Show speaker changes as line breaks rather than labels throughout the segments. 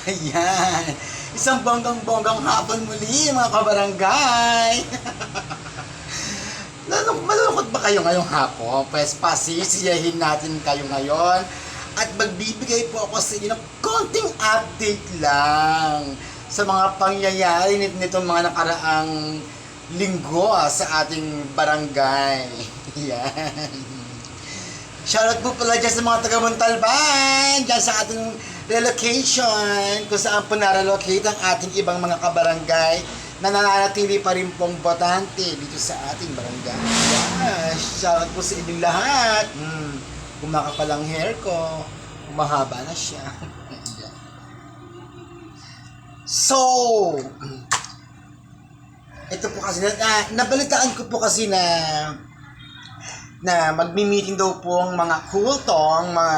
Ayan. Isang bonggang-bonggang hapon muli, mga kabarangay. Malulungkot ba kayo ngayong hapon? Pues pasisiyahin natin kayo ngayon. At magbibigay po ako sa inyo ng konting update lang sa mga pangyayari nitong mga nakaraang linggo sa ating barangay. Yan. Shoutout po pala dyan sa mga taga Montalban, dyan sa ating relocation, kung saan po na-relocate ang ating ibang mga kabarangay na nananatili pa rin pong botante dito sa ating barangay. Yeah. Shoutout po sa inyong lahat. Kumakapal ang hair ko, umahaba na siya. So, ito po kasi, nabalitaan ko po kasi na magmi-meeting daw po ang mga kultong, mga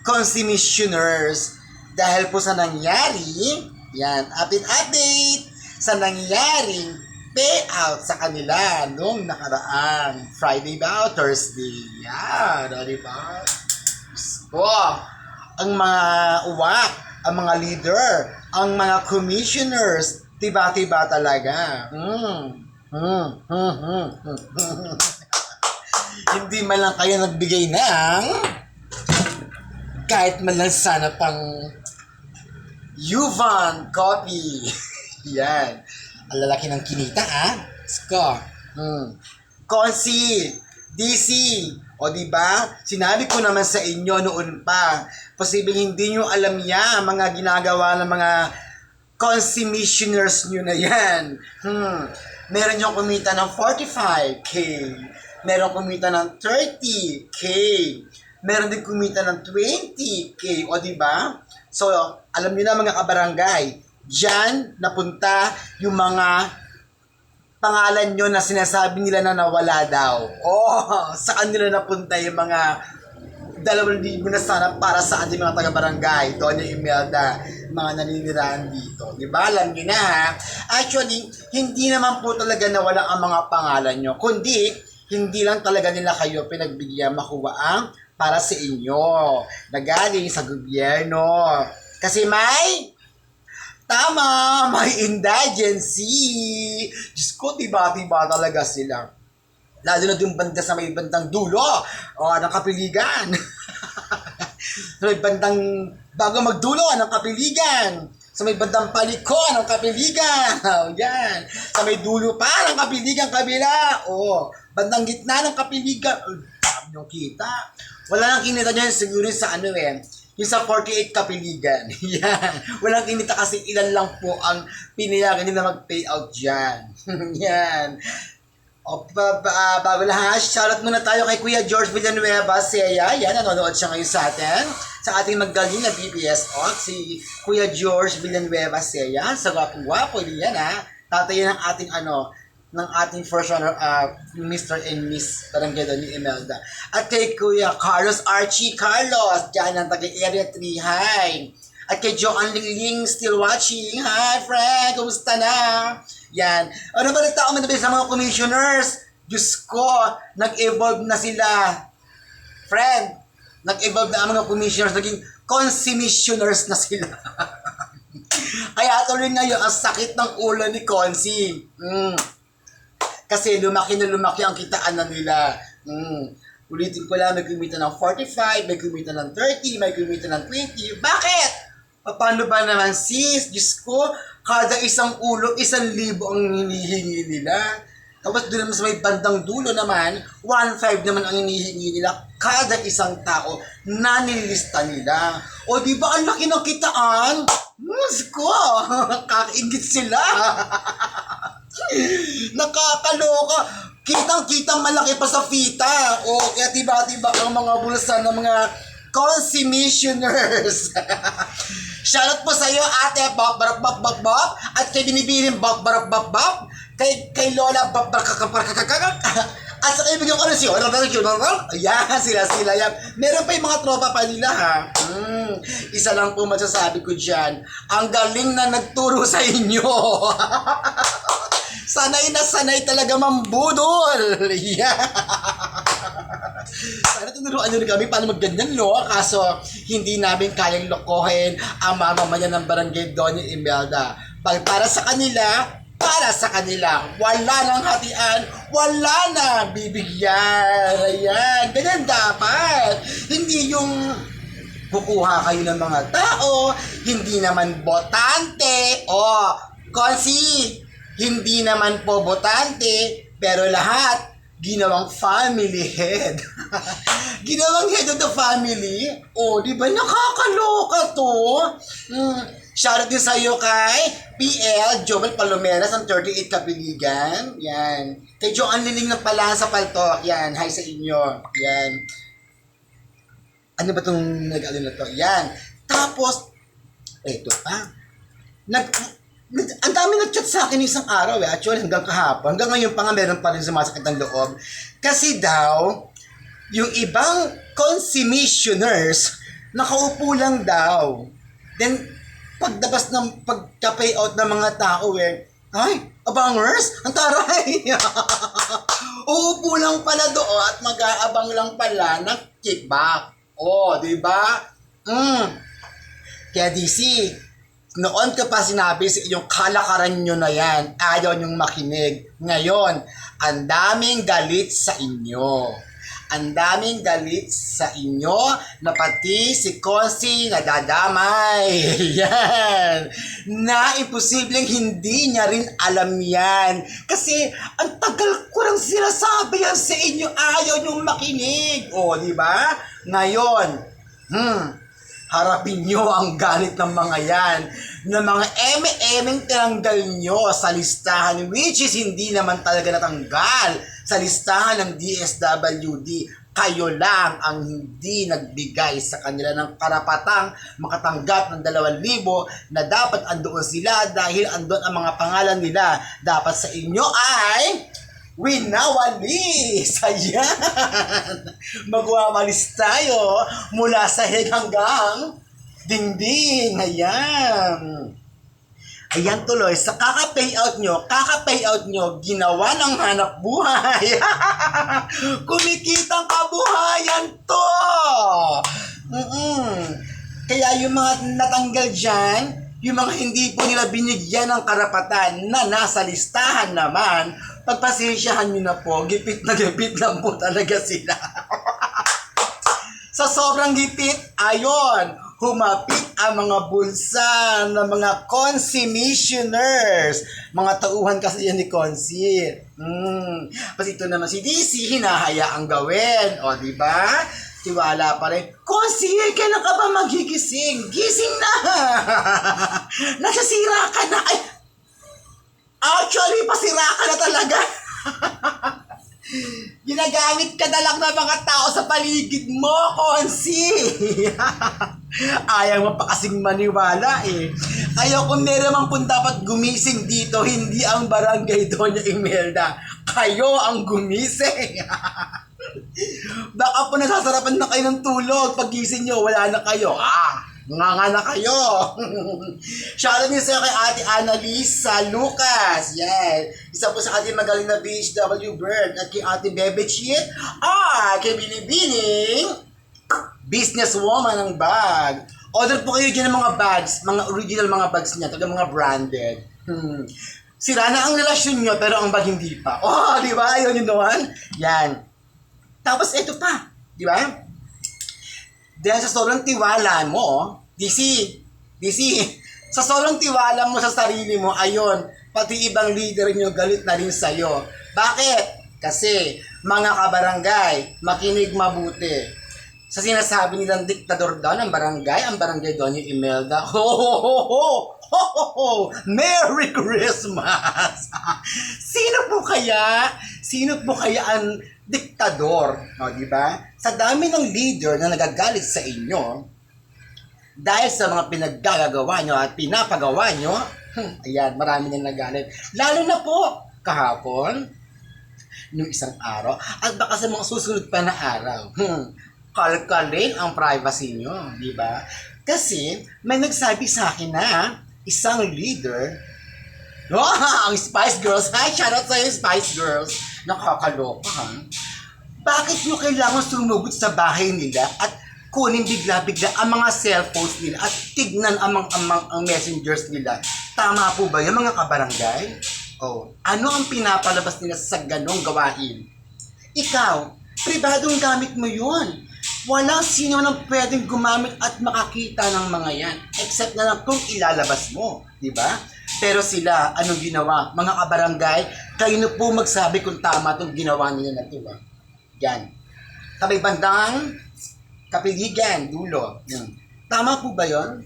consumitioners dahil po sa nangyari, yan, update sa nangyaring payout sa kanila nung nakaraang Friday ba o Thursday. Yan, di ba? So, ang mga uwak, ang mga leader, ang mga commissioners, tiba-tiba talaga. Hindi man lang kayo nagbigay ng kahit man lang sana pang Yuvan coffee. Yan. Ang lalaki ng kinita, Score. Consi, DC. O diba? Sinabi ko naman sa inyo noon pa. Posibleng hindi nyo alam yan, mga ginagawa ng mga consumitioners nyo na yan. Meron nyo kumita ng 45K. Meron kumita ng 30K. Meron din kumita ng 20K. O diba? So, alam niyo na mga kabarangay, diyan napunta yung mga pangalan nyo na sinasabi nila na nawala daw. Sa kanila napunta yung mga 2,000 na sana para sa ating mga taga-barangay. Doña Imelda, mga naninirahan dito. Diba? Alam niyo na, Actually, hindi naman po talaga nawala ang mga pangalan nyo. Kundi, hindi lang talaga nila kayo pinagbigyan makuha ang para sa inyo na galing sa gobyerno. Kasi may indigency. Diyos ko, tiba-tiba talaga sila. Lalo na yung banda sa may bandang dulo ng kapiligan. Sa may bandang, bago magdulo ng kapiligan. Sa may bandang paliko ng kapiligan. Yan. Sa may dulo pa ng kapiligan kabila. Bandang gitna ng kapiligan. Dami nyo kita. Wala nang kinita dyan siguro sa yung sa 48 kapiligan. Yan. Walang kinita kasi ilan lang po ang pinayagan nila mag-payout dyan. Yan. Bago lahat, shoutout muna tayo kay Kuya George Villanueva Seya. Yan, nanonood siya ngayon sa atin. Sa ating magaling na BPS si Kuya George Villanueva Seya. Sa gwapo-gwapo yan Tatay ng ating ng ating first runner, Mr. and Miss Barangay ni Imelda. At kay Kuya Carlos Archie Carlos, dyan ang taga-area 3, hi. At kay Joanne Lingling, still watching, hi friend, kumusta na? Yan. Ano ba nagtao man sa mga commissioners? Diyos ko, nag-evolve na sila. Friend, nag-evolve na ang mga commissioners, naging consumitioners na sila. Kaya tuloy ngayon, ang sakit ng ulo ni Consi. Kasi lumaki na lumaki ang kitaan na nila. Ulitin ko lang, may kumita ng 45, may kumita ng 30, may kumita ng 20. Bakit? Paano ba naman sis? Diyos ko, kada isang ulo, 1,000 ang hinihingi nila. Tapos doon naman sa may bandang dulo naman, 1,500 naman ang hinihingi nila kada isang tao na nililista nila. O di ba ang laki ng kitaan? Diyos ko, kakaingit sila. Nakakaloka. Kitang-kitang malaki pa sa fita. Kaya tiba-tiba ang mga bulsa ng mga consumitioners. Shoutout po sa iyo, ate Bop Barap Bop Bop Bop. At kay binibining Bop Barap Bop Bop. Kay Lola Bop Barap. At sa kaibigan ko si ayan, sila yan. Meron pa yung mga tropa pa nila Isa lang po masasabi ko dyan. Ang galing na nagturo sa inyo. Sanay na sanay talaga mambudol. Yeah. Sana tinuruan nyo rin kami paano magganyan, no? Kaso, hindi namin kayang lokohin ang mamamayan ng Barangay Doña Imelda. Para sa kanila, wala nang hatian, wala na bibigyan. Ayan, ganyan dapat. Hindi yung kukuha kayo ng mga tao, hindi naman botante. Konsi, hindi naman po botante, pero lahat ginawang family head. Ginawang head of the family. Di ba nakakaloka to? Shoutout din sa'yo kay PL, Joel Palomeras, ang 38 Kapiligan. Yan. Kay Joan Liling ng Pala sa Paltok. Yan. Hi sa inyo. Yan. Ano ba itong nag-ano na to? Yan. Tapos, eto pa. Ang dami nag-chat sa akin isang araw Actually, hanggang kahapon. Hanggang ngayon pa nga meron pa rin sumasakit ng loob. Kasi daw, yung ibang consummationners, nakaupo lang daw. Then, pagka-payout ng mga tao ay, abangers? Ang taray! Uupo lang pala doon at mag-aabang lang pala ng kickback. Di ba? Kaya DC, noon ka pa sinabi sa iyong kalakaran nyo na yan, ayaw nyong makinig. Ngayon, ang daming galit sa inyo. Ang daming galit sa inyo na pati si Konsi nadadamay. Yan. Na imposibleng hindi niya rin alam yan. Kasi ang tagal ko lang sinasabi yan sa inyo, ayaw nyong makinig. Di ba? Ngayon, harapin nyo ang galit ng mga yan, na mga eme-emeng tinanggal nyo sa listahan, which is hindi naman talaga natanggal sa listahan ng DSWD. Kayo lang ang hindi nagbigay sa kanila ng karapatang makatanggap ng 2,000 na dapat andoon sila dahil andoon ang mga pangalan nila. Dapat sa inyo ay winawalis. Ayan. Magwawalis tayo mula sa head hanggang dingding. Ayan. Ayan tuloy, sa kaka-payout nyo, ginawa ng hanap buhay. Kumikitang kabuhayan to. Kaya yung mga natanggal dyan, yung mga hindi po nila binigyan ng karapatan na nasa listahan naman, pagpasensyahan nyo na po, gipit lang po talaga sila. Sa sobrang gipit, ayon, humapit ang mga bulsa ng mga consummationners. Mga tauhan kasi yan ni Consi. Kasi ito naman si DC, hinahayaang gawin. Di ba? Tiwala pa rin. Consi, kailan ka ba magigising? Gising na! Nasasira ka na. Ay, actually, pasira ka na talaga. Ginagamit ka na lang ng mga tao sa paligid mo, Konsi. Ayaw mo pa kasing maniwala Ayaw kung meron mang kung dapat gumising dito, hindi ang Barangay Doña Imelda. Kayo ang gumising. Baka po nasasarapan na kayo ng tulog. Pag gising nyo, wala na kayo. Nga na kayo. Shoutout niyo sa'yo kay Ate Annalisa Lucas. Yan. Isa po sa ating magaling na BHW Bird. At kay Ate Bebe Cheat. Kay Binibining businesswoman ng bag. Order po kayo dyan ng mga bags. Mga original mga bags niya. Taga mga branded. Sira na ang relasyon nyo pero ang bag hindi pa. Di ba? Ayun yun doon. Yan. Tapos ito pa. Di ba? Dahil sa sobrang tiwala mo, DC, sa sobrang tiwala mo sa sarili mo, ayun, pati ibang leader nyo galit na rin sa'yo. Bakit? Kasi, mga kabarangay, makinig mabuti. Sa sinasabi nilang diktador daw ng barangay, ang Barangay Doña Imelda, Merry Christmas! Sino po kaya ang diktador? Di ba? Sa dami ng leader na nagagalit sa inyo, dahil sa mga pinaggagawa nyo at pinapagawa nyo, ayan, marami nang nagalit. Lalo na po, kahapon, nung isang araw, at baka sa mga susunod pa na araw, kalkalin ang privacy nyo, di ba? Kasi, may nagsabi sa akin na isang leader, ang Spice Girls, hi, shoutout sa'yo, Spice Girls, nakakaloka, bakit nyo kailangan sumugod sa bahay nila at kunin bigla-bigla ang mga cellphones nila at tignan ang messengers nila? Tama po ba yung mga kabarangay? Oh, ano ang pinapalabas nila sa ganong gawain? Ikaw, pribadong gamit mo yun. Walang sino nang pwedeng gumamit at makakita ng mga yan. Except na lang kung ilalabas mo. Diba? Pero sila, anong ginawa? Mga kabarangay, kayo na po magsabi kung tama itong ginawa nila na ito. Yan. Sabay bandang kapiligan, dulo. Yan. Tama po ba yun?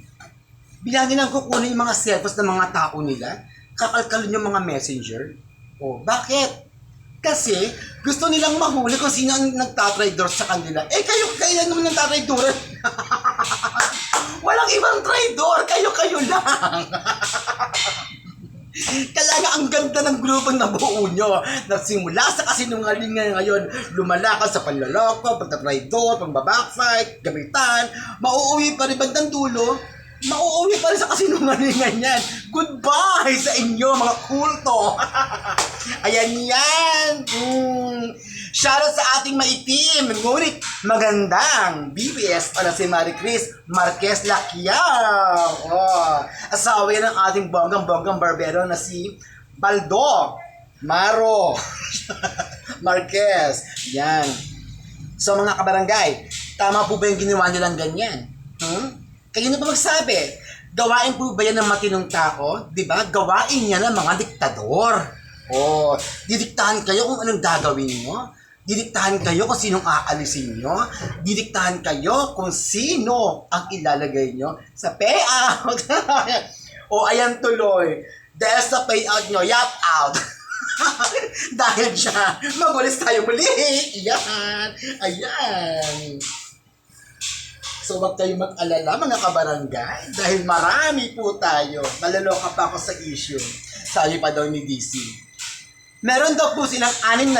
Bilangin lang kukunin yung mga cellphones ng mga tao nila, kakalkalon yung mga messenger. O, bakit? Kasi gusto nilang mahuli kung sino ang nagtatraidor sa kanila. Eh, kayo naman nagtatraidoran. Walang ibang traidor, kayo lang. Kaya nga ang ganda ng grupong nabuo nyo. Nagsimula sa kasinungalingan ngayon, lumalakad sa panlaloko, pagtatraidor, pagbabackfight, gamitan, mauuwi pa rin bandang dulo, mauuwi pa rin sa kasinungalingan yan. Goodbye sa inyo, mga kulto. Ayan yan. Shoutout sa ating maitim, ngunit magandang BBS para si Marie Chris Marquez Laquiao. Oh, asawa yan ng ating bonggang barbero na si Baldo Maro Marquez. Yan. So mga kabarangay, tama po ba yung ginawa nilang ganyan? Kayo na ba magsabi? Gawain po ba yan ng matinong tao? Diba? Gawain niya ng mga diktador. Oh, didiktahan kayo kung anong gagawin nyo. Didiktahan kayo kung sinong aalisin nyo. Didiktahan kayo kung sino ang ilalagay nyo sa payout. O ayan tuloy. Dahil sa payout nyo, yap out. Dahil siya, magulis tayo muli. Ayan. Ayan. So wag kayo mag-alala mga kabarangay. Dahil marami po tayo. Malaloka pa ako sa issue. Sabi pa daw ni DC. Meron daw po silang 6,000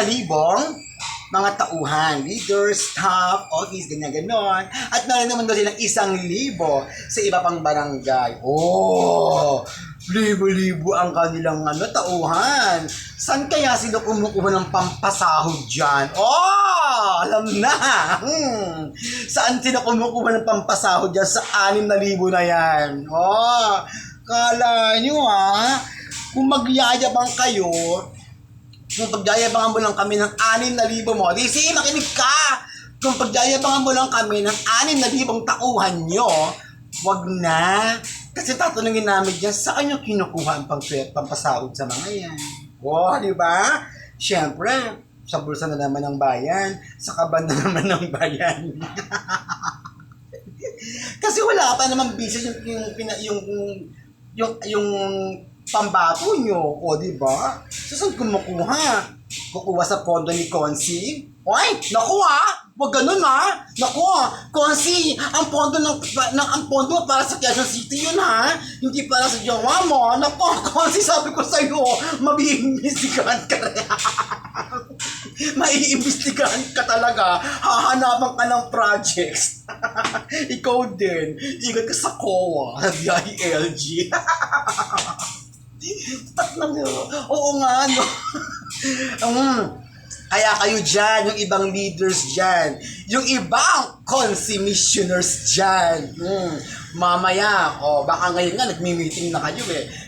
mga tauhan, leaders, staff, office, ganyan-ganon. At meron naman daw silang 1,000 sa iba pang barangay. Oh, libo-libo ang kanilang tauhan. Saan kaya sila kumukuha ng pampasahod dyan? Oh, alam na. Saan sila kumukuha ng pampasahod dyan sa 6,000 na yan? Oh, kala nyo kung magyayabang kayo, kung pagyayabangan mo lang kami ng 6,000 mo, di si makinig ka! Kung pagyayabangan mo lang kami ng 6,000 tauhan nyo, wag na. Kasi tatanungin namin dyan, saan nyo kinukuha ang pampasahod sa mga yan? Oh, di ba? Siyempre, sa bulsa na naman ng bayan, sa kaban na naman ng bayan. Kasi wala pa naman business yung pambato nyo, o diba? So, saan kumukuha? Kukuha sa pondo ni Consi? Oy, naku wag ganun naku Consi, ang pondo ang pondo para sa Quezon City yun hindi para sa jowa mo. Naku, Consi, sabi ko sa'yo, maiimbestigahan ka rin. Maiimbestigahan ka talaga. Hahanapan ka ng projects. Ikaw din. Ingat ka sa COA, DILG. Oo nga, no? Kaya kayo dyan, yung ibang leaders dyan, yung ibang commissioners dyan, mamaya, baka ngayon nga, nagmi-meeting na kayo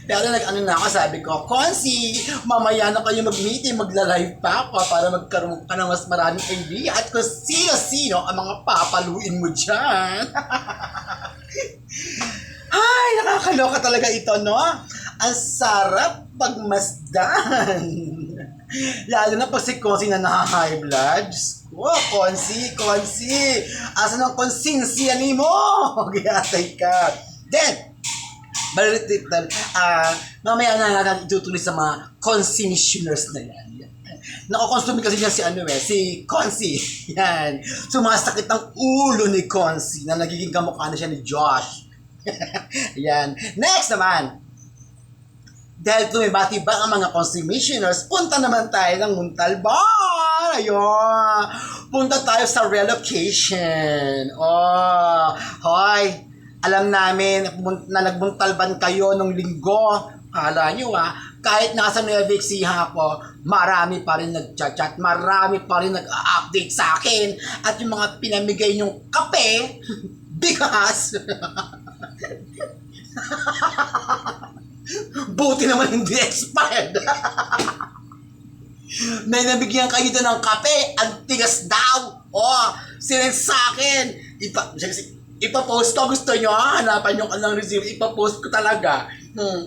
Pero na ako, sabi ko, Consi, mamaya na kayo mag-meeting, magla-live pa ako para magkaroon ka ng mas maraming idea at kung sino-sino ang mga papaluin mo dyan. Ay, nakakaloka talaga ito, no? Ang sarap pagmasdan. Lalo na pag si Consi na naka-high blood. Oh, Consi. Asan ang konsinsya ni mo? Giyatay ka. Then, mamaya na natin itutuloy sa mga commissioners na yan. Nakakonsume kasi niya si Consi. Yan. Sumasakit ang ulo ni Consi na nagiging kamukha na siya ni Josh. Yan. Next naman. Dahil tumibati ba ang mga commissioners, punta naman tayo ng Montalban. Ayun. Punta tayo sa relocation. Alam namin na nagmuntalban kayo nung linggo. Kala nyo kahit nasa Nueva Ecija ako, marami pa rin nag-chat, marami pa rin nag-update sa akin. At yung mga pinamigay yung kape, bigas, buti naman hindi expired. May nabigyan kayo doon ng kape, ang tigas daw. Sinend sa akin. Ipapost ko, gusto nyo hanapan nyo ng receipt, ipapost ko talaga.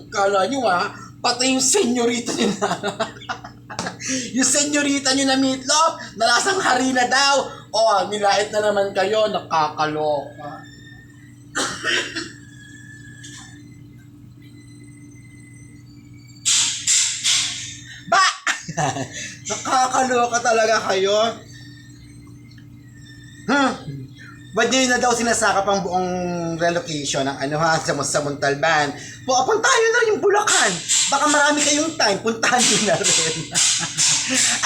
Kala nyo pati yung senyorita nyo na. Yung senyorita nyo na meatloaf, nalasang harina daw. Nilait na naman kayo, nakakaloka. Nakakaloka talaga kayo. Ba't nyo na daw sinasakap ang buong relocation ng sa Montalban? Puntahan nyo na rin yung Bulacan. Baka marami kayong time, puntahan nyo na rin.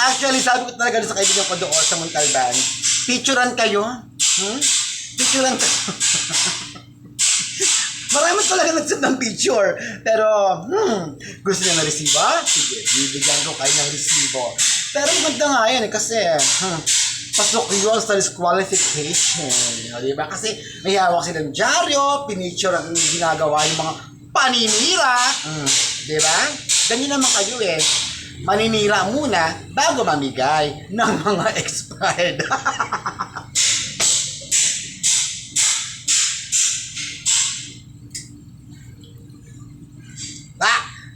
Actually, sabi ko talaga sa kaibigan ko doon sa Montalban, picturean kayo? Picturean kayo. Marami talaga nag-send ng picture. Pero, gusto niya na resibo? Sige, bibigyan ko kayo ng resibo. Pero maganda nga yan kasi, pasok yun sa disqualification. Diba? Kasi may hawak silang dyaryo, pinicture ang ginagawa yung mga paninira. Diba? Ganyan naman kayo maninira muna bago mamigay ng mga expired.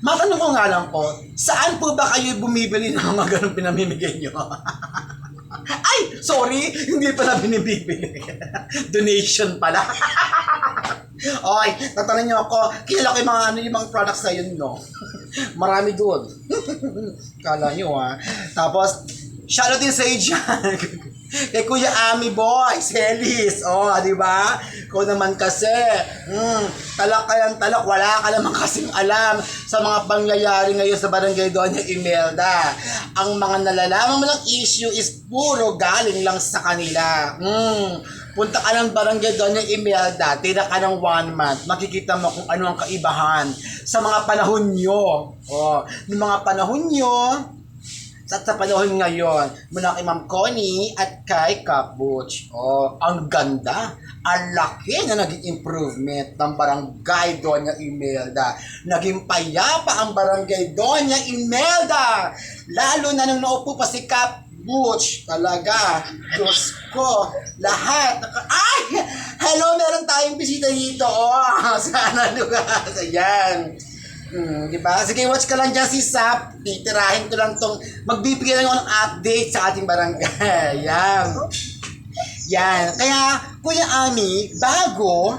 Matanong ko nga lang po, saan po ba kayo bumibili ng mga ganong pinamimigay nyo? Ay, sorry, hindi pala binibili. Donation pala. Okay, tatanong nyo ako, kilala ko yung mga products na yun, no? Marami doon. Kala nyo, Tapos, shoutout din sa dyan. Kay Kuya Ami Boy, Celis. Di ba? Ikaw naman kasi, talak kayang talak, wala ka naman kasing alam sa mga pangyayari ngayon sa Barangay Doña Imelda. Ang mga nalalaman mo lang issue is puro galing lang sa kanila. Punta ka ng Barangay Doña Imelda, tira ka ng 1 month, makikita mo kung ano ang kaibahan sa mga panahon nyo. Yung mga panahon nyo, sa panahon ngayon, mula kay Ma'am Connie at kay Kap Butch. Ang ganda. Ang laki na naging improvement ng Barangay Doña Imelda. Naging payapa ang Barangay Doña Imelda. Lalo na nung naupo pa si Kap Butch. Talaga. Diyos ko. Lahat. Ay! Hello, meron tayong bisita dito. Sana lugar. Ayan. Diba? Sige, watch ka lang dyan si Sap. Titirahin ko lang tong, magbibigay lang ako ng update sa ating barangay. Yan. Kaya, Kuya Ami, bago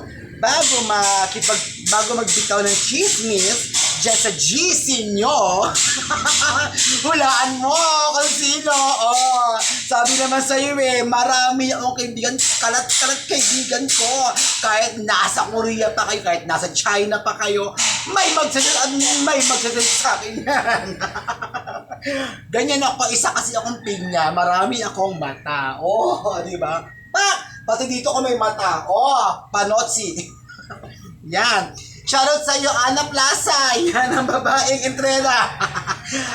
magbitaw ng chismis dyan sa GC nyo, hulaan mo kung sino. Sabi naman sa'yo marami akong kaibigan, kalat-kalat kaibigan ko. Kahit nasa Korea pa kayo, kahit nasa China pa kayo, may magsasalit sa akin yan. Ganyan ako, isa kasi akong pinya, marami akong mata. Di ba? Pati dito ko may mata. Panotsi. Yan. Shoutout sa iyo, Ana Plaza. Yan ang babaeng entrela.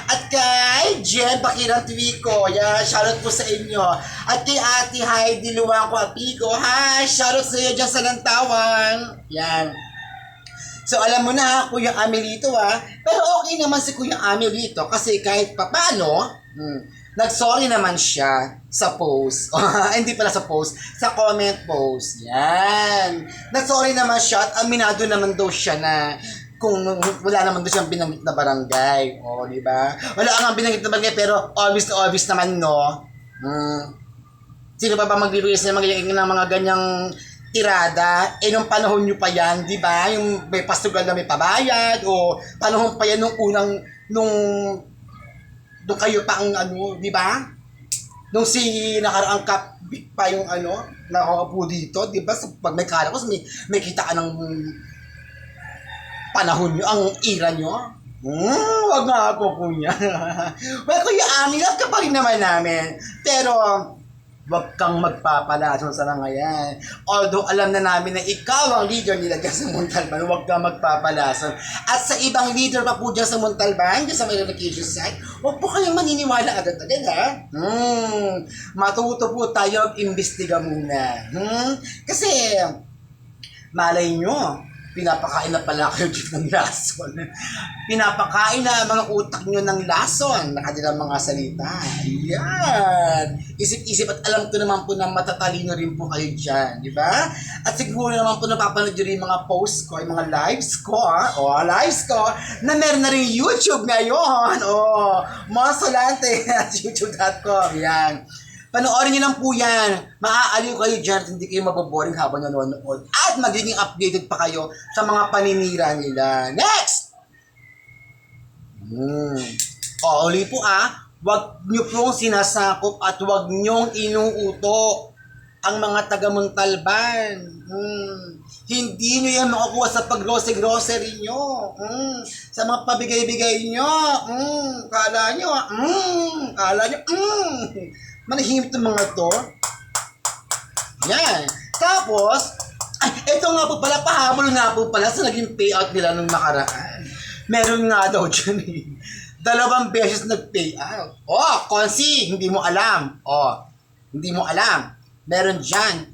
At kay Jen Bakirang Tuwico. Yan, shoutout po sa inyo. At kay Ate Heidi Luwangco Apico. Hi, shoutout sa iyo dyan sa Lantawan. Yan. So, alam mo na, Kuya Amelito Pero okay naman si Kuya Amelito kasi kahit papano, nag-sorry naman siya sa post. Hindi pala sa post, sa comment post. Yan. Nag-sorry naman siya at aminado naman daw siya na kung wala naman daw siyang binanggit na barangay. Di ba? Wala kang binanggit na barangay pero obvious naman, no? Sino pa ba magbibigay sa mga ganyang tirada? Nung panahon nyo pa yan, di ba? Yung may pastugal na may pabayad o panahon pa yan nung kayo pa ang di ba? Nung si nakaraang Kapbik pa yung nakaupo dito, di ba? Pag may karakos, may kita ka ng panahon nyo, ang ira nyo. Wag nga ako, kuya. Well, Kuya Ami, love ka pa rin naman namin. Pero, Huwag kang magpapalason sa mga yan. Although alam na namin na ikaw ang leader nila dyan sa Montalban, huwag kang magpapalason. At sa ibang leader pa po dyan sa Montalban, dyan sa may relocation site, huwag po kayong maniniwala agad-agad ha. Matuto po tayo mag-imbestiga muna. Kasi, malay nyo, pinapakain na pala kayo dito ng lason. Pinapakain na mga utak nyo ng lason na kanilang mga salita. Yan. Isip-isip at alam ko naman po na matatalino rin po kayo dyan. Di ba? At siguro naman po napapanood nyo rin mga posts ko, yung mga lives ko, lives ko, na meron na rin YouTube ngayon. Masolante at youtube.com. Yan. Panoorin niyo lang po yan. Maaaliw kayo dyan at hindi kayo maboboring habang nanonood. At magiging updated pa kayo sa mga paninira nila. Next! Uli po Huwag niyo pong sinasakop at huwag niyong inuuto ang mga taga Montalban. Hindi niyo yan makukuha sa pag-grocery niyo. Sa mga pabigay-bigay niyo. Kala niyo. Manahimik ng mga to. Yan. Tapos, ito nga po pala, pahabol nga po pala sa naging payout nila nung nakaraan. Meron nga daw dyan 2 beses nag-payout. Konsi, hindi mo alam. Hindi mo alam. Meron dyan.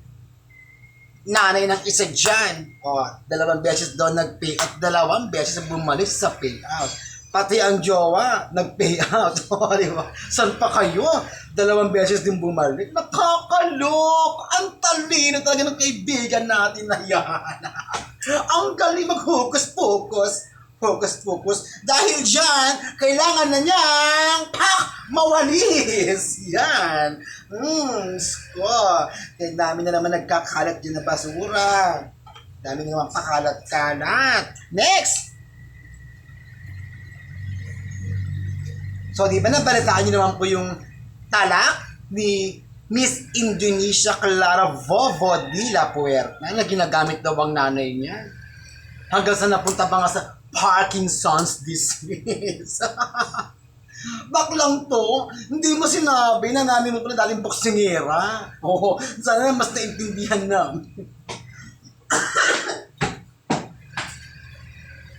Nanay ng isa dyan. 2 beses daw nag-payout. 2 beses bumalik sa payout. Pati ang jowa, nag-payout. Diba? Saan pa kayo? 2 beses din bumalik. Nakakalok! Ang talino talaga ng kaibigan natin na yan. Ang galing mag-focus-focus. Focus. Dahil dyan, kailangan na niyang mawalis. Yan. Kaya dami na naman nagkakalat dyan na basura. Dami na naman pakalat-kalat. Next! So, di ba nabalitaan niyo naman po yung talak ni Miss Indonesia Clara Vovo de la Puerta na ginagamit daw ang nanay niya. Hanggang sa napunta pa nga sa Parkinson's disease. Baklang to, hindi mo sinabi na namin mo pala dating boksingera. Sana mas naintindihan namin.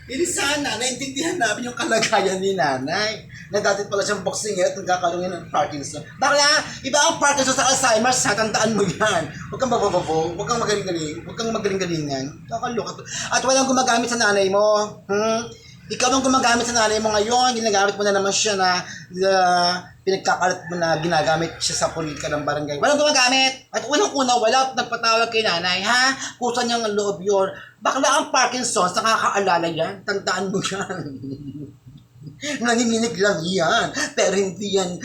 Hindi sana, naintindihan namin yung kalagayan ni nanay. Na dati pala siyang boksingera at nagkakaroon ng Parkinson. Bakla, iba ang Parkinson sa Alzheimer's, tandaan mo yan. Huwag kang babababo, huwag kang magaling-galingan. Kakaloka to. At walang gumagamit sa nanay mo. Ikaw ang gumagamit sa nanay mo ngayon, ginagamit mo na naman siya na pinagkakalat mo na ginagamit siya sa politika ng barangay. Walang gumagamit! At unang-una, wala nagpatawag kay nanay, ha? Kusa niyang ang loob yun. Bakla ang Parkinson's, nakakaalala yan. Tandaan mo yan. Nanginginig lang yan. Pero hindi yan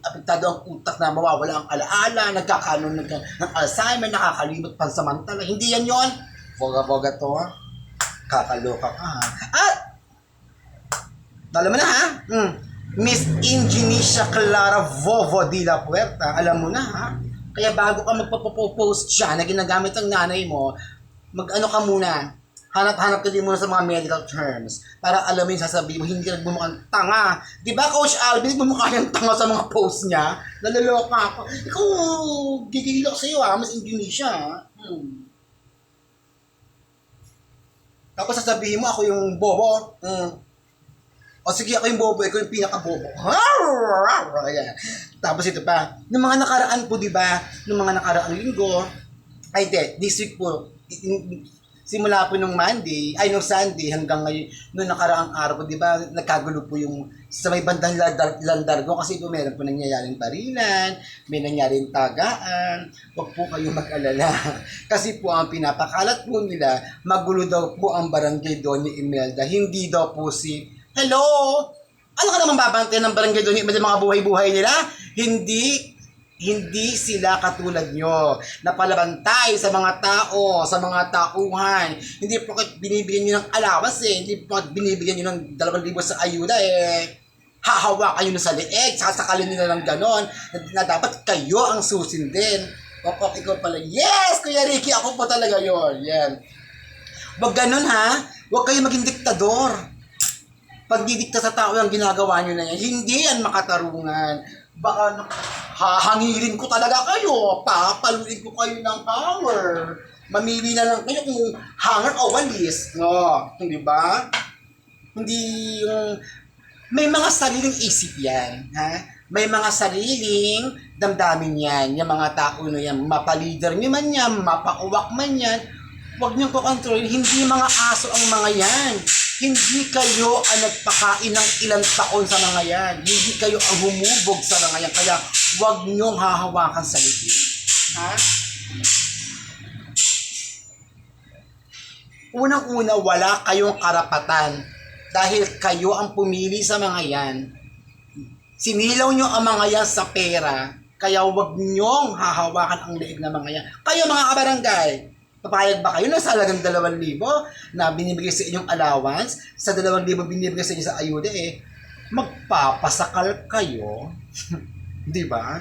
apektado ang utak na mawawala ang alaala, nagkakaroon ng Alzheimer, nakakalimot pansamantala. Hindi yan yon. Boga-boga to, ha? Kakaloka ka, ha? At, alam mo na, ha? Miss Indonesia Clara Vovo de la Puerta, alam mo na, ha? Kaya bago ka magpapopost siya na ginagamit ang nanay mo, mag-ano ka muna, hanap-hanap ka din muna sa mga medical terms para alam mo yung sasabihin mo, hindi nagbumukhang tanga. Di ba, Coach Alvin, nagbumukha yung tanga sa mga posts niya? Nalaloka ako. Ikaw, gigilok sa'yo, Miss Indonesia, ha? Tapos sasabihin mo, ako yung bobo. O sige, ako yung bobo, ikaw yung pinaka-bobo. Ayan. Tapos ito pa, nung mga nakaraan po, di ba, nung mga nakaraang linggo, this week po, simula po nung Monday, nung Sunday, hanggang ngayon, nung nakaraang araw po, di ba, nagkagulo po yung sa may bandang Landargo kasi po meron po nangyayaring barilan, may nangyaring tagaan, huwag po kayong mag-alala. Kasi po ang pinapakalat po nila, magulo daw po ang barangay Doña Imelda, hindi daw po si, hello? Ano ka naman babantay ng barangay Doña Imelda, mga buhay-buhay nila? Hindi sila katulad nyo, napalabantay sa mga tao, sa mga tauhan. Hindi po binibigyan nyo ng allowance hindi po binibigyan nyo ng 2,000 sa ayuda hahawakan nyo na sa leeg, sasakalin nila ng ganon, na dapat kayo ang susindin. Ikaw pala, yes, Kuya Ricky, ako po talaga yon. Yan. Wag ganon ha, wag kayo maging diktador. Pag didikta sa tao ang ginagawa nyo na yan, hindi yan makatarungan. Baka hahangirin ko talaga kayo. Papaluin ko kayo ng hanger. Mamili na lang kayo kung hanger o walis. No, hindi ba? Hindi yung... May mga sariling isip yan. Ha? May mga sariling damdamin yan. Yung mga tao na yan. Mapalider nyo man yan, mapauwak man yan. Huwag nyo kukontrolin. Hindi mga aso ang mga yan. Hindi kayo ang nagpakain ng ilang taon sa mga yan. Hindi kayo ang humubog sa mga yan. Kaya huwag nyong hahawakan sa liit. Ha? Unang-una, wala kayong karapatan dahil kayo ang pumili sa mga yan. Sinilaw nyo ang mga yan sa pera, kaya huwag nyong hahawakan ang liig na mga yan. Kayo mga kabarangay, papayag ba kayo na sa halagang 2,000 na binibigay sa inyong allowance, sa 2,000 binibigay sa inyo sa ayuda magpapasakal kayo? Di ba?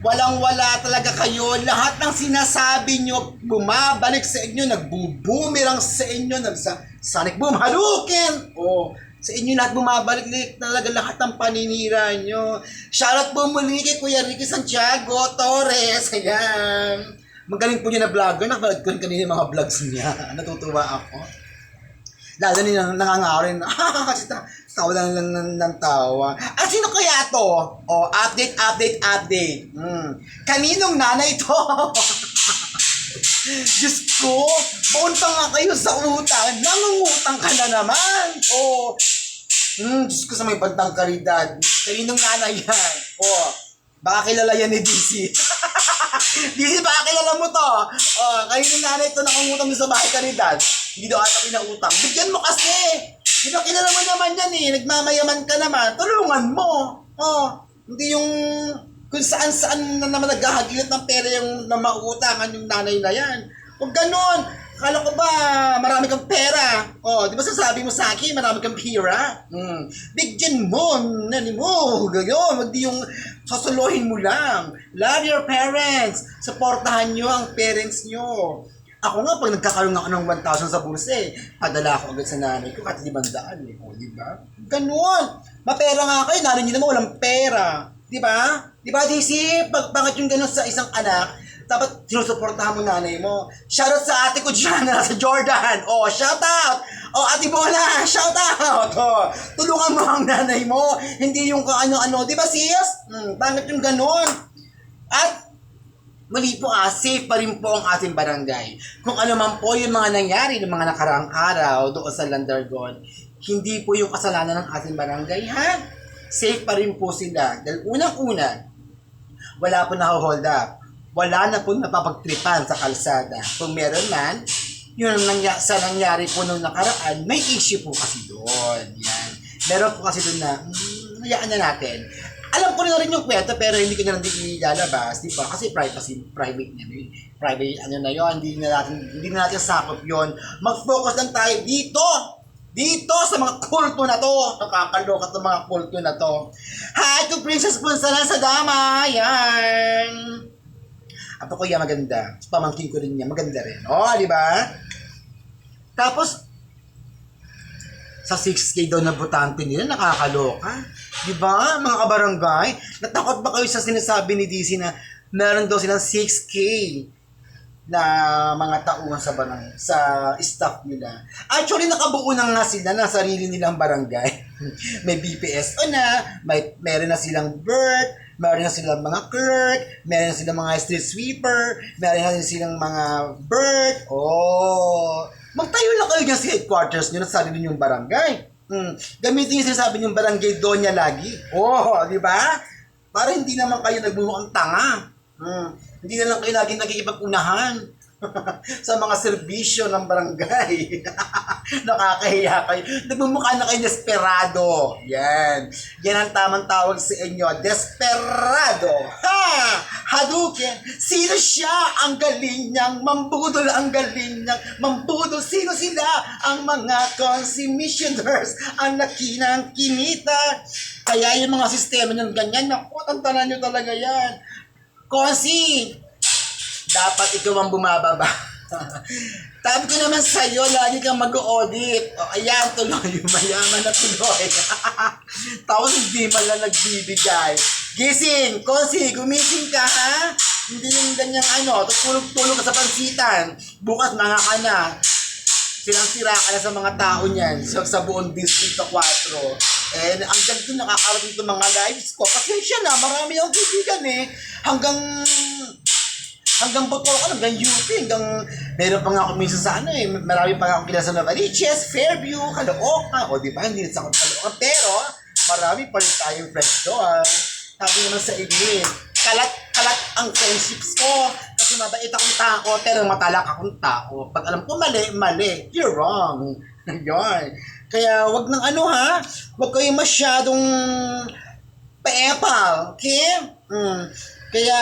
Walang-wala talaga kayo. Lahat ng sinasabi nyo, bumabalik sa inyo, nagbubumirang sa inyo, Sonic Boom, Hadouken! Sa inyo lahat bumabalik talaga lahat ng paninira nyo. Shoutout po muli kay Kuya Ricky Santiago Torres. Ayan. Magaling po niya na vlogger. Nakapalad ko rin kanina yung mga vlogs niya. Natutuwa ako. Lalo niya nangangarin. Tawa lang ng tawa. Sino kaya to? Update. Kaninong nanay to? Diyos ko, paunta nga kayo sa utang. Nangungutang ka na naman. Diyos ko sa may bandang karidad. Kaninong nanay yan? Baka kilala yan ni DC. DC, baka kilala mo to? Kaninong nanay to nakungutang sa bahay karidad. Hindi daw ata pinautang. Bigyan mo kasi. Di ba kilala mo naman yan nagmamayaman ka naman. Tulungan mo. Hindi yung kung saan-saan na naman naghahagilit ng pera yung na mauutangan yung nanay na yan. Huwag ganon. Akala ko ba marami kang pera? Di ba sasabi mo sa akin marami kang pera? Bigyan mo, nani mo. Gayon. Huwag di yung sasuluhin mo lang. Love your parents. Supportahan nyo ang parents nyo. Ako nga, pag nagkakaroon ako ng 1,000 sa bulsa padala ako agad sa nanay ko kahit 500 di ba? Ganon. Mapera nga kayo, nanay nyo naman walang pera. Di ba? Di ba, DC? Bakit yung gano'n sa isang anak, dapat sinusuportahan mo nanay mo. Shoutout sa ate ko dyan na sa Jordan. Shoutout! Ate Bola, shoutout! Tulungan mo ang nanay mo. Hindi yung ano-ano. Di ba, sis? Bakit yung gano'n? At muli po safe pa rin po ang ating barangay. Kung ano man po yung mga nangyari ng mga nakaraang araw doon sa Landargon, hindi po yung kasalanan ng ating barangay, ha? Safe pa rin po sila. Dahil unang-una, wala po na-hold up. Wala na po napapagtripan sa kalsada. Kung meron man, yun sa nangyari po nung nakaraan, may issue po kasi doon. Yan. Meron po kasi doon na, hayaan na natin. Alam ko na rin yung kwento, pero hindi ko na lang ilalabas, di ba? Kasi private na yun. Private, na yun, hindi na natin sakop yun. Mag-focus lang tayo dito sa mga kulto na to. Nakakaloka itong mga kulto na to. Hi to Princess Punsalan sa Dama. Yan. Apo ko yan maganda. Pamangkin ko rin yan. Maganda rin. Di ba? Tapos, sa 6K daw na butante nila, nakakaloka. Di ba, mga kabarangay? Natakot ba kayo sa sinasabi ni DC na meron daw silang 6K na mga tauhan sa staff nila. Actually, nakabuo na nga sila ng sarili nilang barangay. May BPSO na, meron na silang BERT, meron na silang mga clerk, meron na silang mga street sweeper, meron na silang mga BERT. Magtayo lang kayo dyan sa headquarters nyo na sarili ninyong barangay. Gamitin yung sinasabi niyong barangay Donya lagi. Di ba? Para hindi naman kayo nagbumukhang tanga. Hindi na lang kayo laging nagkikipag-unahan sa mga serbisyo ng barangay. Nakakahiya kayo. Nagmumukha na kayo desperado. Yan ang tamang tawag sa inyo. Desperado. Hadouken. Sino siya? Ang galing niyang mambudol. Mambudol. Sino sila? Ang mga consummationners. Ang nakinang kinita. Kaya yung mga sistema niyang ganyan, naku, tantanan niyo talaga yan. Konsi, dapat ikaw ang bumababa. Sabi ko naman sa'yo, lagi kang mag-audit. O, ayan, tuloy. Mayaman na tuloy. Tapos hindi man lang nagbibigay. Gising! Konsi, gumising ka, ha? Hindi yung ganyang tutulog-tulog ka sa pansitan. Bukas nga ka na. Silang-sira ka na sa mga tao niyan sa buong Distrito 4. And ang ganito nakakarating itong mga lives ko. Pasensya na, marami akong kaibigan eh. Hanggang Botocan, hanggang UP, meron pa nga ako minsan sa marami pa nga akong kilala sa Novaliches, Fairview, Caloocan, o di ba, hindi sa Caloocan, pero marami pa rin tayong friends doon. Sabi naman sa English, kalat ang friendships ko, kasi mabait akong tao, pero matalak akong tao. Pag alam ko mali, you're wrong. Yun. Kaya wag nang wag kayong masyadong paepal, okay? Kaya,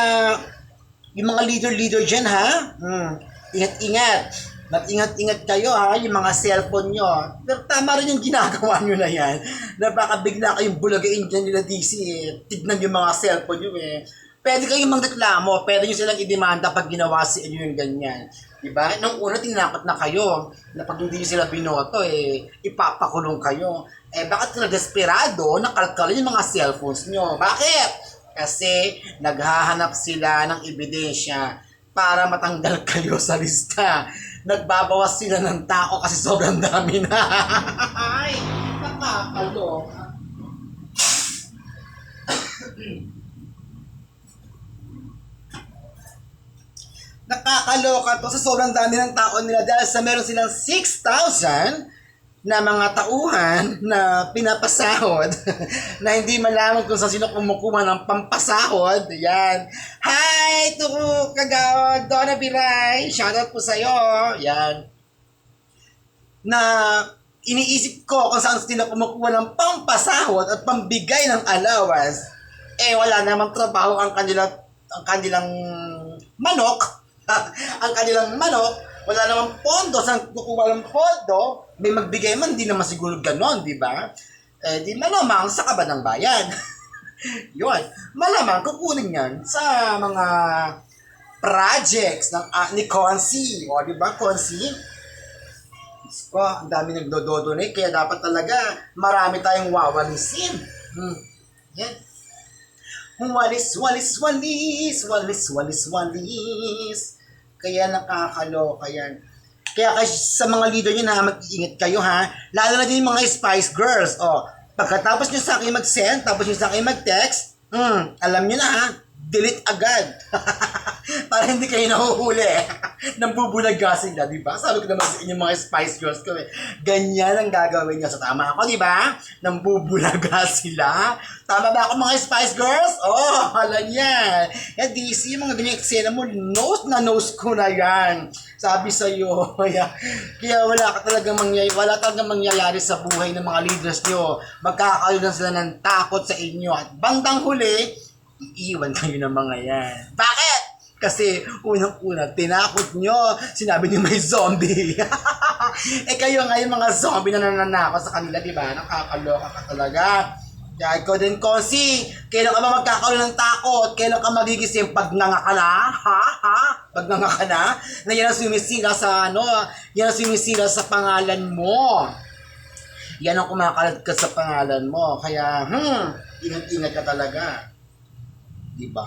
yung mga leader dyan, ingat-ingat. Mag-ingat-ingat kayo, yung mga cellphone nyo. Pero tama rin yung ginagawa nyo na yan. Na baka bigla kayong bulagain dyan nila DC. Tignan yung mga cellphone nyo Pwede kayong magreklamo, pwede nyo silang idemanda pag ginawa si inyo yung ganyan. Diba? Nung una, tinakot na kayo na pag hindi nyo sila binoto, ipapakulong kayo. Bakit sila desperado, nakalkalin yung mga cellphones nyo? Bakit? Kasi naghahanap sila ng ebidensya para matanggal kayo sa lista. Nagbabawas sila ng tao kasi sobrang dami na. Ay, nakakaloka. Nakakaloka to sa sobrang dami ng tao nila dahil sa meron silang 6,000 na mga tauhan na pinapasahod na hindi malaman kung saan sino kumukuha ng pampasahod. Yan. Hi to Kagawad Donna Biray. Shoutout po sa'yo. Yan. Na iniisip ko kung saan sila kumukuha ng pampasahod at pambigay ng allowance. Wala namang trabaho ang kanilang manok. Ang kanilang manok. Wala namang pondo. Saan kukuha ng pondo? May magbigay man, di naman siguro ganon, di ba? Di malamang sa kaban ng bayan. Yun. Malamang kukunin yan sa mga projects ni Consi. O, di ba, Consi? Ang dami nagdodonate, kaya dapat talaga marami tayong wawalisin. Yan. Walis. Kaya nakakaloka yan. Kaya sa mga leader nyo mag-iingat kayo lalo na din yung mga Spice Girls. Pagkatapos nyo sa akin mag-send, tapos nyo sa akin mag-text, alam nyo na delete agad. Para hindi kayo nahuhuli. Nambubulaga sila, di ba? Sabi ko naman sa inyo mga Spice Girls ko ganyan ang gagawin nyo. Sa tama ako, di ba? Nambubulaga sila. Tama ba ako mga Spice Girls? Alam yan. DC, yung mga ganyan eksena mo, nose ko na yan. Sabi sa'yo. Kaya wala talagang mangyayari sa buhay ng mga leaders nyo. Magkakaroon lang sila ng takot sa inyo. At bandang huli, iiwan kayo ng mga yan. Bakit? Kasi unang-una, tinakot nyo. Sinabi nyo may zombie. Kayo nga yung mga zombie na nananakot sa kanila, di ba? Nakakaloka ka talaga. Kaya ikaw din, Consi, kailan ka ba magkakaroon ng takot? Kailan ka magigising pag nanga ka na? Pag nanga ka na? Na yan ang sumisira sa yan ang sumisira sa pangalan mo. Yan ang kumakalat ka sa pangalan mo. Kaya, ingat-ingat ka talaga. Diba?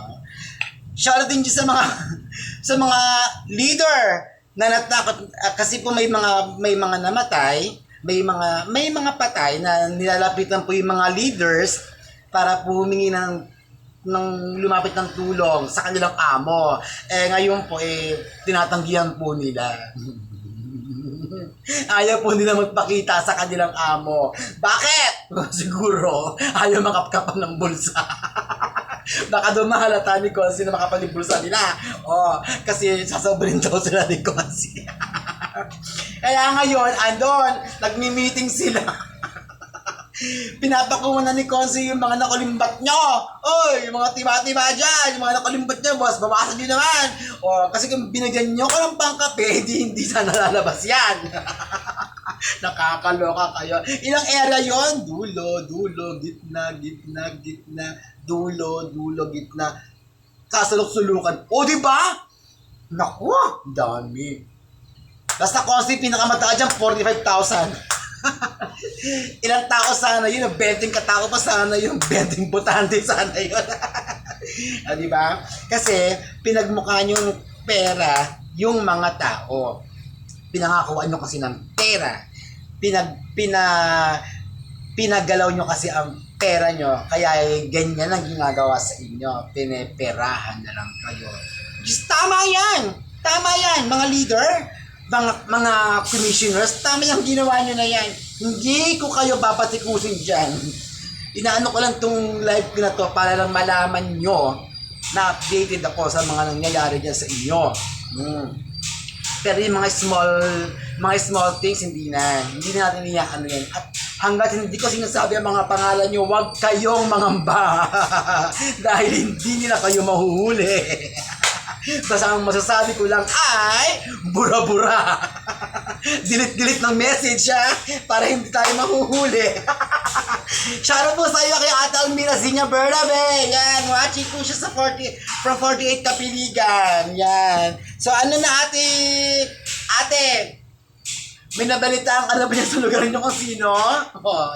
Shoutout din sa mga leader na natakot kasi po may mga namatay, may mga patay na nilalapitan po yung mga leaders para po humingi ng lumapit ng tulong sa kanilang amo. Ngayon po tinatanggihan po nila. Ayaw po nila magpakita sa kanilang amo. Bakit? Siguro ayaw makapkapan ng bulsa. Baka doon mahalata ni Consi na makapalibulsa nila. Kasi sasobrin daw sila ni Consi. Kaya ngayon, nagmi-meeting sila. Pinapakuha na ni Consi yung mga nakulimbat nyo. Yung mga tiba-tiba dyan, yung mga nakulimbat nyo, boss, bawasan nyo naman. Kasi kung binigyan nyo ko ng pangkape, hindi sana lalabas yan. Nakakaloka kayo. Ilang area yon? Dulo, gitna, dulo, gitna. Kasulok-sulukan. Di ba? Naku, dami. Basta kasi pinakamataas dyan, 45,000. Ilang tao sana yun, 20 katao pa sana yun, 20 botante sana yun. Di ba? Kasi pinagmukha nyo yung pera yung mga tao. Pinangakuan nyo kasi ng pera. Pinagalaw nyo kasi ang pera nyo, kaya ganyan ang ginagawa sa inyo. Pineperahan na lang kayo. Just tama yan! Tama yan, mga leader, mga commissioners, tama yung ginawa nyo na yan. Hindi ko kayo papatikusin dyan. Inaano ko lang tong live ko na to para lang malaman nyo na updated ako sa mga nangyayari dyan sa inyo. Pero yung mga small things, hindi na natin ano yan. At hanggat hindi ko sinasabi ang mga pangalan nyo, huwag kayong mangamba. Dahil hindi nila kayo mahuhuli. Basta ang masasabi ko lang ay bura-bura. Delete ng message para hindi tayo mahuhuli. Shoutout po sa iyo kay Ate Almira Zinya Bernabe. Yan, watching po siya from 48 Kapiligan. Yan. So ano na ate, may nabalitaan ka na ba niya sa lugar niyo kung sino?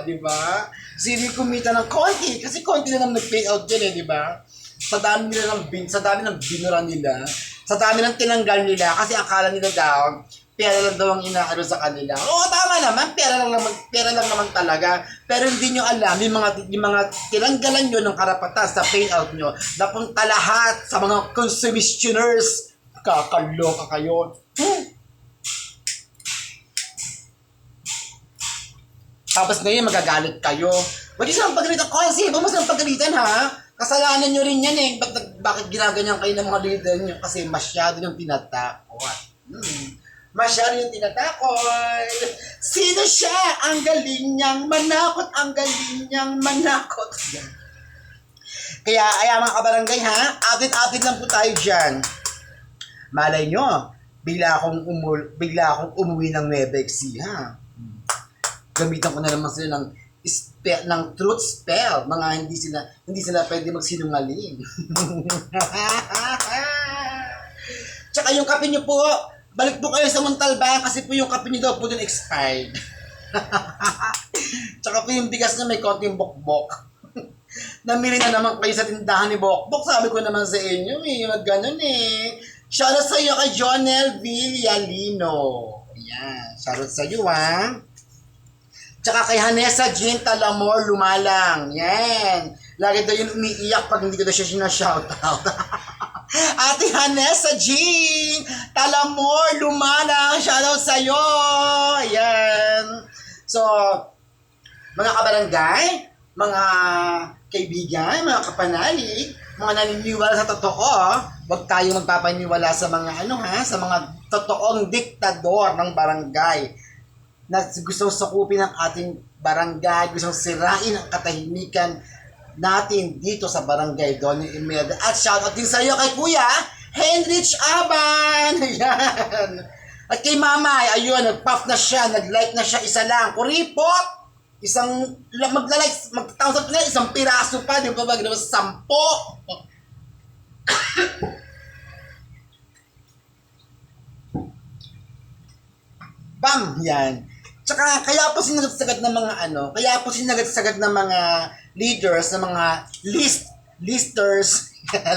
Di ba? Sino kumita ng konti? Kasi konti na naman nag-pay out din di ba? Sa dami ng binura nila, sa dami ng tinanggal nila, kasi akala nila daw, pera lang daw ang inaano sa kanila. Oo, tama naman, pera lang naman talaga. Pero hindi nyo alam, yung mga tinanggalan nyo ng karapatan sa payout nyo, napunta lahat sa mga consumitioners. Kakaloka kayo. Tapos ngayon magagalit kayo. Wag yung silang pagalitan. Kasi, huwag mo silang pagalitan kasalanan nyo rin yan Bakit ginaganyan kayo ng mga leader nyo? Kasi masyado yung tinatakot. Masyado yung tinatakot. Sino siya? Ang galing niyang manakot. Kaya, mga kabarangay update lang po tayo dyan. Malay nyo, bigla akong umuwi ng Nueva Ecija. Gamitan ko na naman sila ng truth spell. Mga hindi sila pwede magsinungaling. Tsaka yung kape nyo po, balik po kayo sa Montalban kasi po yung kape nyo daw po dun expired. Tsaka po yung bigas na may konting bokbok. Namili na naman kayo sa tindahan ni Bokbok. Sabi ko naman sa inyo ganun Shoutout sa iyo kay Jonel Villalino. Ayan, shoutout sa iyo Tsaka kay Hanessa Jean Talamor Lumalang. Yan. Lagi daw yun umiiyak pag hindi ko daw siya sinashoutout. Ate Hanessa Jean Talamor Lumalang. Shoutout sa'yo. Ayan. So, mga kabarangay, mga kaibigan, mga kapanalig, mga naniniwala sa totoo, huwag tayong magpapaniwala sa mga sa mga totoong diktador ng barangay na gustong sakupin ang ating barangay, gustong sirain ang katahimikan natin dito sa barangay Dona Imelda. At shoutout din sa iyo kay Kuya Henrich Aban. Ayan. At kay Mama, ayun, nag-puff na siya, nag-like na siya, isa lang. Kuripot! Magla-like, mag-thousand na, isang piraso pa, di ba ba? 10. Bam! Yan. Tsaka, kaya po sinagat-sagat ng mga leaders, ng mga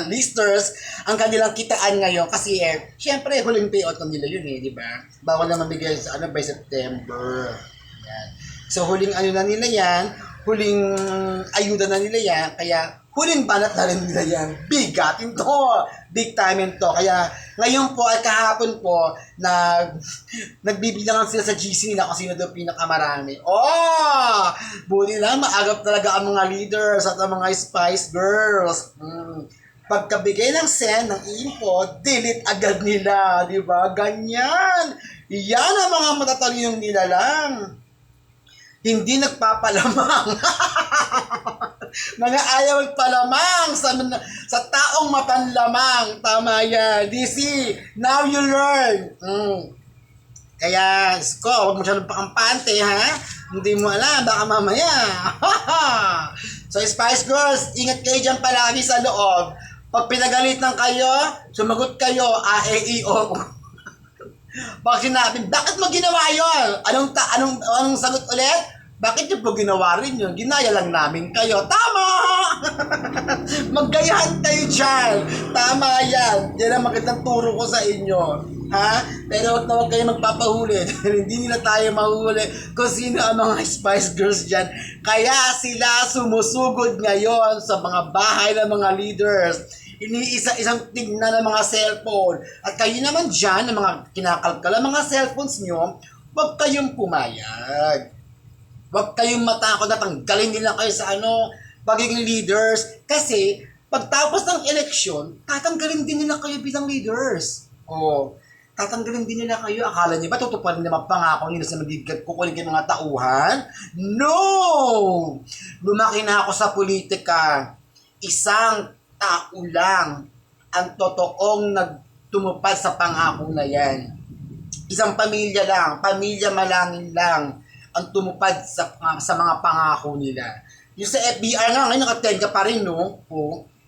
listers, ang kanilang kitaan ngayon kasi syempre huling payout nila yun di ba? Bawal na mamigay sa by September. Yan. So huling na nila yan, huling ayuda na nila yan, kaya huling banat na rin nila yan. Bigatin to! Big time to. Kaya ngayon po at kahapon po, nagbibilangan sila sa GC nila kung sino daw pinakamarami. Buti lang, maagap talaga ang mga leaders at ang mga Spice Girls. Pagkabigay ng send, ng info, delete agad nila. Di ba? Ganyan. Yan ang mga matatalinong nila lang. Hindi nagpapalamang. Mga ayaw magpalamang sa taong mapanlamang. Tama yan. DC, now you learn. Kaya, huwag mo siya pakampante, Hindi mo alam, baka mamaya. So, Spice Girls, ingat kayo dyan palagi sa loob. Pag pinagalitan kayo, sumagot kayo, AEO. Pag sinabi, bakit mo ginawa yun? Anong sagot ulit? Bakit niyo po ginawa rin yun? Ginaya lang namin kayo. Tama! Maggayahan kayo dyan. Tama yan. Yan ang magandang turo ko sa inyo. Ha? Pero wag na wag kayo magpapahuli. Hindi nila tayo mahuli kung sino ang mga Spice Girls dyan. Kaya sila sumusugod ngayon sa mga bahay ng mga leaders. Iniisa-isang tignan ng mga cellphone. At kayo naman dyan, ng mga kinakalkala mga cellphones nyo, wag kayong pumayag. Huwag kayong matakot na tanggalin nila kayo sa pagiging leaders. Kasi, pagtapos ng eleksyon, tatanggalin din nila kayo bilang leaders. Tatanggalin din nila kayo. Akala niyo ba tutuparin nila pangako nila sa magiging kukunin kayo mga tauhan? No! Lumaki na ako sa politika. Isang tao lang ang totoong nagtumupad sa pangako na yan. Isang pamilya lang, pamilya malangin lang ang tumupad sa mga pangako nila. Yung sa FBR nga, ngayon nakatenga pa rin, no?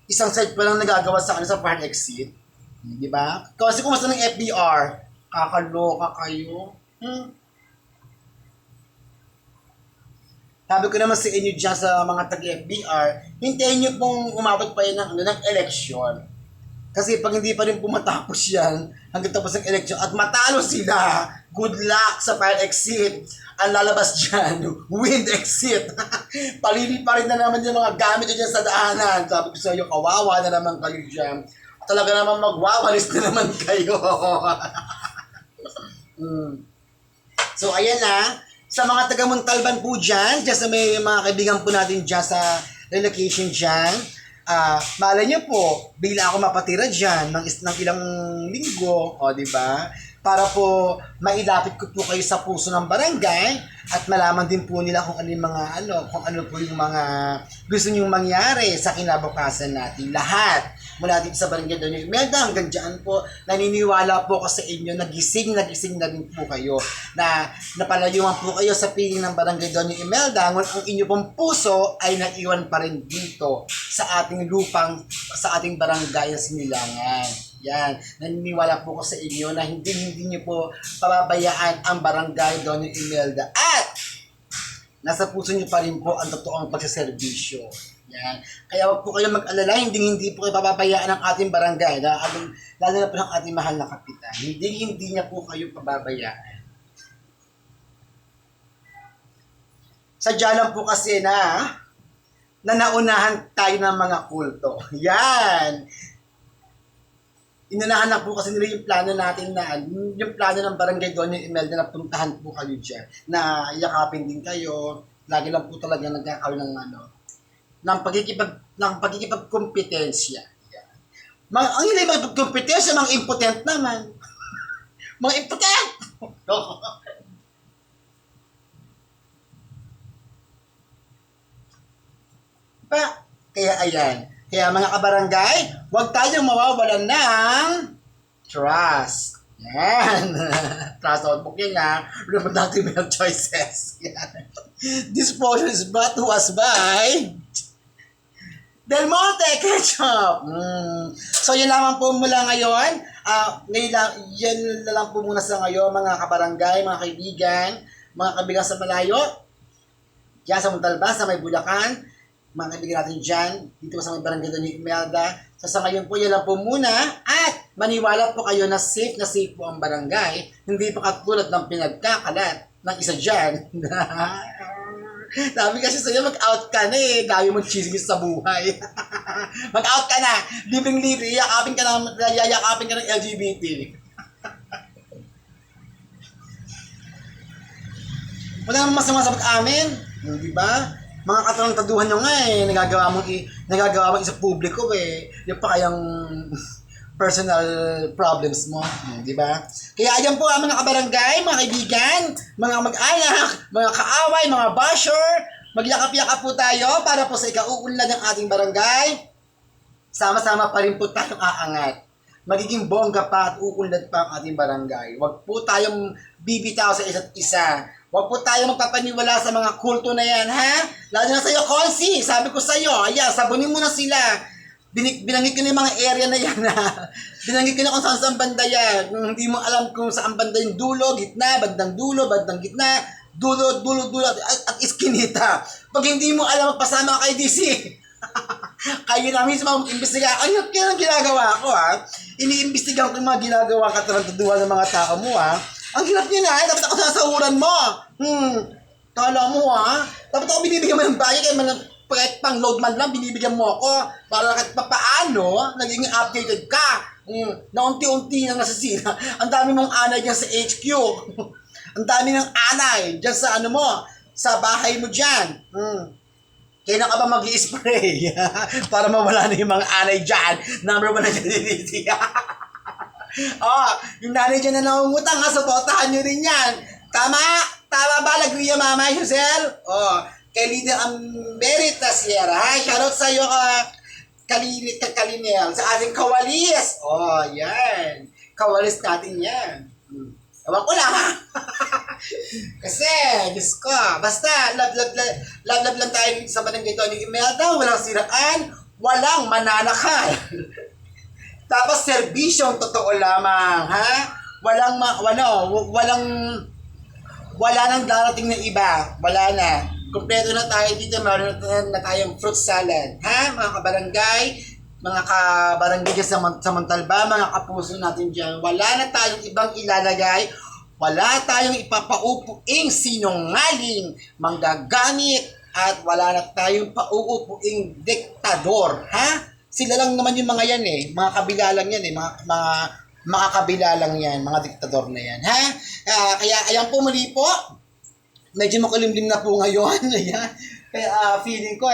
Isang side pa lang nagagawa sa sa foreign exit. Di ba? Kasi kung ng FBR, kakaloka kayo. Sabi ko naman sa inyo dyan sa mga taga-FBR, hintayin nyo pong umabot pa yun ng election. Kasi pag hindi pa rin pumatapos yan, hanggang tapos ng election, at matalo sila, good luck sa fire exit. Ang lalabas dyan, wind exit. Palili pa rin na naman yung mga gamit dyan sa daanan. Sabi ko sa iyo, kawawa na naman kayo dyan. Talaga naman magwawalis na naman kayo. So, ayan na. Sa mga taga Montalban po dyan sa may mga kaibigan po natin dyan sa relocation dyan, malay niyo po, bigla ako mapatira dyan ng ilang linggo, di ba? Para po mailapit ko po kayo sa puso ng barangay at malaman din po nila kung ano po yung mga gusto nyong mangyari sa kinabukasan natin. Lahat mula dito sa barangay Doña Imelda hanggang dyan po, naniniwala po ko sa inyo, nagising na din po kayo, na napalayuan po kayo sa piling ng barangay Doña Imelda, ngunit ang inyo pong puso ay naiwan pa rin dito sa ating lupang, sa ating barangay ng Sinilangan. Yan, naniniwala po ko sa inyo na hindi niyo po pababayaan ang barangay Doña Imelda at nasa puso niyo pa rin po ang totoong pagsaserbisyo. Yan. Kaya wag po kayo mag-alala, hindi po kayo pababayaan ng ating barangay, lalo na po ng ating mahal na kapitan. Hindi niya po kayo pababayaan. Sadya lang po kasi na naunahan tayo ng mga kulto. Yan. Inunahan na po kasi nila yung plano natin yung plano ng barangay Doña Imelda na puntahan po kayo dyan, na yakapin din kayo, lagi lang po talaga nagkakaroon ng pagkikipagkompetensya. Ang hindi magpagkompetensya, mga impotent naman. Mga impotent! Kaya ayan. Kaya mga kabarangay, huwag tayong mawawalan ng trust. Yan. Trust notebook yan ha. Remember natin may choices. Yan. This portion is brought to us by Del Monte Ketchup. So yan lamang po mula ngayon. Yan lang po muna sa ngayon mga kabarangay, mga kaibigan sa malayo. Diyan sa Montalban, sa may Bulacan. Mga kaibigan natin dyan, dito sa may barangay Doña Imelda. So sa ngayon po, yan lang po muna. At maniwala po kayo na safe po ang barangay. Hindi po katulad ng pinagkakalat ng isa dyan. Sabi kasi sa'yo, mag-out ka na Gawin mo chismis sa buhay. Mag-out ka na. Libreng-libre. Yayakapin ka ng LGBT. Wala naman masama sa pag-amin. Di ba? Mga katarantaduhan nyo nga nagagawa mong isa publiko yung pa kayang personal problems mo, di ba? Kaya ayan po mga kabarangay, mga kaibigan, mga mag-anak, mga kaaway, mga basher, magyakap-yakap po tayo para po sa ikauunlad ng ating barangay. Sama-sama pa rin po tayong aangat. Magiging bongga pa at uunlad pa ang ating barangay. Huwag po tayong bibitaw sa isa't isa. Huwag po tayo magpapaniwala sa mga kulto na yan, ha? Lalo na sa'yo, Consi. Sabi ko sa'yo, ayan, sabunin mo na sila. binanggit ko na yung mga area na yan ha. Binanggit ko na kung saan banda yan. Kung hindi mo alam kung saan banda yung dulo, gitna, bandang gitna, dulo, at iskinita. Pag hindi mo alam, magpasama ka kay DC. Kayo na mismo mag-imbestiga. Ayun, yan ang ginagawa ko ha. Iniimbestigahan ko yung mga ginagawa katarantaduhan ng mga tao mo ha. Ang hirap niya na, dapat ako sasahuran mo. Kala mo ha. Dapat ako binibigyan mo ng bayad kahit pang load man lang, binibigyan mo ako para kahit papaano, naging updated ka. Na unti-unti nang nasisira. Ang dami mong anay dyan sa HQ. Ang dami ng anay dyan sa ano mo, sa bahay mo dyan. Kailan ka ba mag-i-spray? Para mawala na yung mga anay dyan. Number 1 na dyan din. Yung nanay dyan na nangungutang, suportahan nyo rin yan. Tama? Tama ba? Agree yung mama, Giselle? Kay Leader Ameritas Sierra. Shoutout sa iyo Kalinel, sa ating kawalis. Yan. Kawalis natin yan. Ewan ko lang ha. Kasi, Diyos ko, basta, love lang tayo sa barangay ito ni Imelda, walang siraan, walang mananakal. Tapos, serbisyong totoo lamang, ha? Wala nang darating na iba. Wala na. Kompleto na tayo dito. Meron na tayong fruit salad. Ha? Mga kabarangay, mga kabarangay dyan sa Montalba, mga kapuso natin dyan. Wala na tayong ibang ilalagay. Wala tayong ipapaupuing sinungaling, manggagamit, at wala na tayong pauupuing diktador. Ha? Sila lang naman yung mga yan eh. Mga kabila lang yan eh. Mga kabila lang yan. Mga diktador na yan. Ha? Kaya ayan po muli po. Medyo makulimlim na po ngayon. Ayan. Kaya feeling ko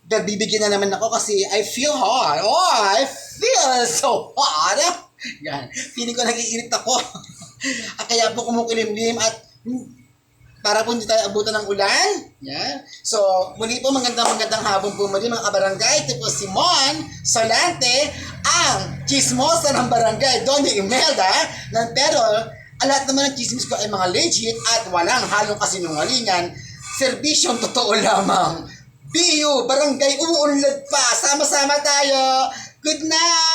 nagbibigyan na naman ako kasi I feel hot. I feel so hot. Yan. Feeling ko nag-iinit ako. Kaya po kumukulimlim at para po hindi tayo abutan ng ulan. Yan. So, muli po magandang hapon po muli mga kabarangay. Ito po si Mon Solante, ang chismosa ng barangay, Doña Imelda. Pero, lahat naman ng chismis ko ay mga legit at walang halong kasinungalingan. Serbisyong totoo lamang. BU, barangay, umuunlad pa. Sama-sama tayo. Good night!